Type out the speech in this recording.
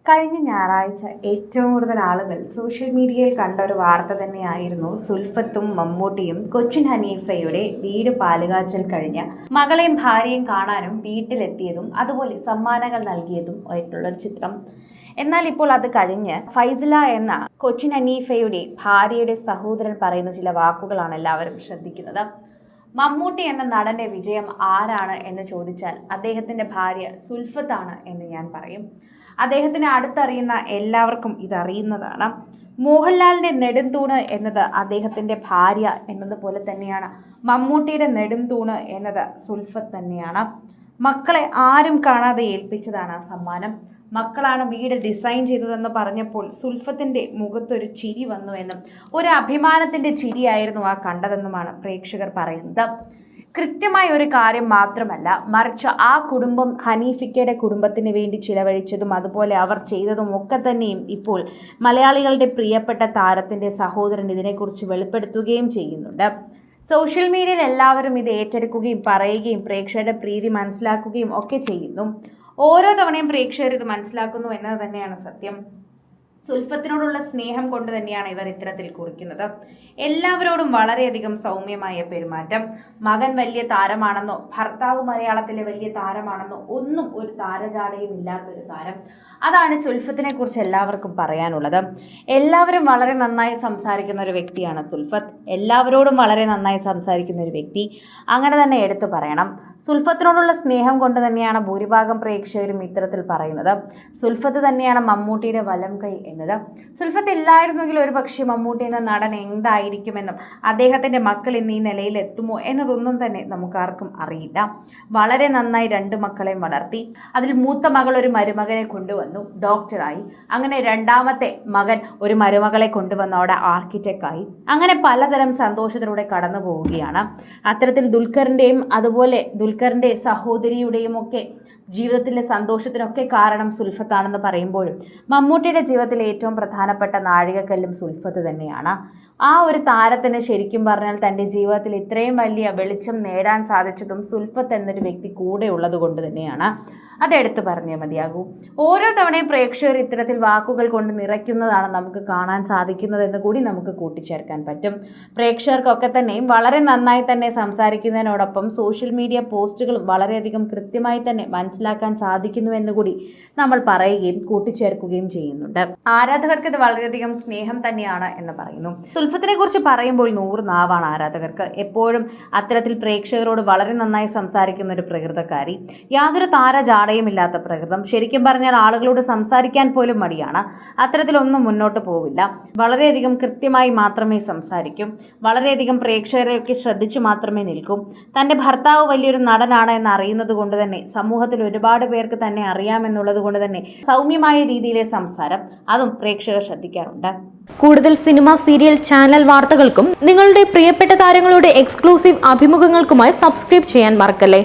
കഴിഞ്ഞ ഞായറാഴ്ച ഏറ്റവും കൂടുതൽ ആളുകൾ സോഷ്യൽ മീഡിയയിൽ കണ്ട ഒരു വാർത്ത തന്നെയായിരുന്നു സുൽഫത്തും മമ്മൂട്ടിയും കൊച്ചിൻ ഹനീഫയുടെ വീട് പാലുകാച്ചൽ കഴിഞ്ഞ മകളെയും ഭാര്യയും കാണാനും വീട്ടിലെത്തിയതും അതുപോലെ സമ്മാനങ്ങൾ നൽകിയതും ആയിട്ടുള്ളൊരു ചിത്രം. എന്നാൽ ഇപ്പോൾ അത് കഴിഞ്ഞ് ഫൈസല എന്ന കൊച്ചിൻ ഹനീഫയുടെ ഭാര്യയുടെ സഹോദരൻ പറയുന്ന ചില വാക്കുകളാണ് എല്ലാവരും ശ്രദ്ധിക്കുന്നത്. മമ്മൂട്ടി എന്ന നടന്റെ വിജയം ആരാണ് എന്ന് ചോദിച്ചാൽ അദ്ദേഹത്തിന്റെ ഭാര്യ സുൽഫത്താണ് എന്ന് ഞാൻ പറയും. അദ്ദേഹത്തിനെ അടുത്തറിയുന്ന എല്ലാവർക്കും ഇതറിയുന്നതാണ്. മോഹൻലാലിന്റെ നെടുംതൂണ് എന്നത് അദ്ദേഹത്തിന്റെ ഭാര്യ എന്നതുപോലെ തന്നെയാണ് മമ്മൂട്ടിയുടെ നെടുംതൂണ് എന്നത് സുൽഫത്ത് തന്നെയാണ്. മക്കളെ ആരും കാണാതെ ഏൽപ്പിച്ചതാണ് സമ്മാനം. മക്കളാണ് വീട് ഡിസൈൻ ചെയ്തതെന്ന് പറഞ്ഞപ്പോൾ സുൽഫത്തിന്റെ മുഖത്തൊരു ചിരി വന്നുവെന്നും ഒരു അഭിമാനത്തിന്റെ ചിരിയായിരുന്നു ആ കണ്ടതെന്നുമാണ് പ്രേക്ഷകർ പറയുന്നത്. കൃത്യമായ ഒരു കാര്യം മാത്രമല്ല, മറിച്ച് ആ കുടുംബം ഹനീഫിക്കയുടെ കുടുംബത്തിന് വേണ്ടി ചിലവഴിച്ചതും അതുപോലെ അവർ ചെയ്തതും ഒക്കെ തന്നെയും ഇപ്പോൾ മലയാളികളുടെ പ്രിയപ്പെട്ട താരത്തിന്റെ സഹോദരൻ ഇതിനെക്കുറിച്ച് വെളിപ്പെടുത്തുകയും ചെയ്യുന്നുണ്ട്. സോഷ്യൽ മീഡിയയിൽ എല്ലാവരും ഇത് ഏറ്റെടുക്കുകയും പറയുകയും പ്രേക്ഷകരുടെ പ്രീതി മനസ്സിലാക്കുകയും ഒക്കെ ചെയ്യുന്നു. ഓരോ തവണയും പ്രേക്ഷകർ ഇത് മനസ്സിലാക്കുന്നു എന്നത് തന്നെയാണ് സത്യം. സുൽഫത്തിനോടുള്ള സ്നേഹം കൊണ്ട് തന്നെയാണ് ഇവർ ഇത്തരത്തിൽ കുറിക്കുന്നത്. എല്ലാവരോടും വളരെയധികം സൗമ്യമായ പെരുമാറ്റം. മകൻ വലിയ താരമാണെന്നോ ഭർത്താവ് മലയാളത്തിലെ വലിയ താരമാണെന്നോ ഒന്നും ഒരു താരജാടയും ഇല്ലാത്തൊരു താരം. അതാണ് സുൽഫത്തിനെ കുറിച്ച് എല്ലാവർക്കും പറയാനുള്ളത്. എല്ലാവരും വളരെ നന്നായി സംസാരിക്കുന്ന ഒരു വ്യക്തിയാണ് സുൽഫത്ത്. എല്ലാവരോടും വളരെ നന്നായി സംസാരിക്കുന്ന ഒരു വ്യക്തി. അങ്ങനെ തന്നെ എടുത്തു പറയണം. സുൽഫത്തിനോടുള്ള സ്നേഹം കൊണ്ട് തന്നെയാണ് ഭൂരിഭാഗം പ്രേക്ഷകരും ഇത്തരത്തിൽ പറയുന്നത്. സുൽഫത്ത് തന്നെയാണ് മമ്മൂട്ടിയുടെ വലം കൈ എന്നത്. സുൽഫത്ത് ഇല്ലായിരുന്നെങ്കിൽ ഒരു പക്ഷേ മമ്മൂട്ടി എന്ന നടൻ എന്തായിരിക്കുമെന്നും അദ്ദേഹത്തിൻ്റെ മക്കൾ ഇന്ന് ഈ നിലയിൽ എത്തുമോ എന്നതൊന്നും തന്നെ നമുക്കാർക്കും അറിയില്ല. വളരെ നന്നായി 2 മക്കളെയും വളർത്തി. അതിൽ മൂത്ത മകൾ ഒരു മരുമകനെ കൊണ്ടുവന്നു, ഡോക്ടറായി. അങ്ങനെ രണ്ടാമത്തെ മകൻ ഒരു മരുമകളെ കൊണ്ടുവന്നവിടെ ആർക്കിടെക്റ്റായി. അങ്ങനെ പലതരം സന്തോഷത്തിലൂടെ കടന്നു പോവുകയാണ്. അത്തരത്തിൽ ദുൽഖറിൻ്റെയും അതുപോലെ ദുൽഖറിൻ്റെ സഹോദരിയുടെയും ഒക്കെ ജീവിതത്തിലെ സന്തോഷത്തിനൊക്കെ കാരണം സുൽഫത്താണെന്ന് പറയുമ്പോഴും മമ്മൂട്ടിയുടെ ജീവിതത്തിലെ ഏറ്റവും പ്രധാനപ്പെട്ട നാഴികക്കല്ലും സുൽഫത്ത് തന്നെയാണ്. ആ ഒരു താരത്തിന് ശരിക്കും പറഞ്ഞാൽ തൻ്റെ ജീവിതത്തിൽ ഇത്രയും വലിയ വെളിച്ചം നേടാൻ സാധിച്ചതും സുൽഫത്ത് എന്നൊരു വ്യക്തി കൂടെ ഉള്ളത് കൊണ്ട് തന്നെയാണ്. അതെടുത്ത് പറഞ്ഞേ മതിയാകൂ. ഓരോ തവണയും പ്രേക്ഷകർ ഇത്തരത്തിൽ വാക്കുകൾ കൊണ്ട് നിറയ്ക്കുന്നതാണ് നമുക്ക് കാണാൻ സാധിക്കുന്നതെന്ന് കൂടി നമുക്ക് കൂട്ടിച്ചേർക്കാൻ പറ്റും. പ്രേക്ഷകർക്കൊക്കെ തന്നെയും വളരെ നന്നായി തന്നെ സംസാരിക്കുന്നതിനോടൊപ്പം സോഷ്യൽ മീഡിയ പോസ്റ്റുകൾ വളരെയധികം കൃത്യമായി തന്നെ മനസ്സിലാക്കാൻ സാധിക്കുന്നുവെന്ന് കൂടി നമ്മൾ പറയുകയും കൂട്ടിച്ചേർക്കുകയും ചെയ്യുന്നുണ്ട്. ആരാധകർക്ക് ഇത് വളരെയധികം സ്നേഹം തന്നെയാണ് എന്ന് പറയുന്നു. സുൽഫത്തിനെ കുറിച്ച് പറയുമ്പോൾ 100 നാവാണ് ആരാധകർക്ക്. എപ്പോഴും അത്തരത്തിൽ പ്രേക്ഷകരോട് വളരെ നന്നായി സംസാരിക്കുന്ന ഒരു പ്രകൃതക്കാരി. യാതൊരു താരജാടയും ഇല്ലാത്ത പ്രകൃതം. ശരിക്കും പറഞ്ഞാൽ ആളുകളോട് സംസാരിക്കാൻ പോലും മടിയാണ്. അത്തരത്തിലൊന്നും മുന്നോട്ട് പോവില്ല. വളരെയധികം കൃത്യമായി മാത്രമേ സംസാരിക്കും. വളരെയധികം പ്രേക്ഷകരെയൊക്കെ ശ്രദ്ധിച്ചു മാത്രമേ നിൽക്കും. തൻ്റെ ഭർത്താവ് വലിയൊരു നടനാണ് എന്ന് അറിയുന്നത് കൊണ്ട് തന്നെ സമൂഹത്തിൽ ഒരുപാട് പേർക്ക് തന്നെ അറിയാമെന്നുള്ളത് കൊണ്ട് തന്നെ സൗമ്യമായ രീതിയിലെ സംസാരം അതും പ്രേക്ഷകർ ശ്രദ്ധിക്കാറുണ്ട്. കൂടുതൽ സിനിമ, സീരിയൽ, ചാനൽ വാർത്തകൾക്കും നിങ്ങളുടെ പ്രിയപ്പെട്ട താരങ്ങളുടെ എക്സ്ക്ലൂസീവ് അഭിമുഖങ്ങൾക്കുമായി സബ്സ്ക്രൈബ് ചെയ്യാൻ മറക്കല്ലേ.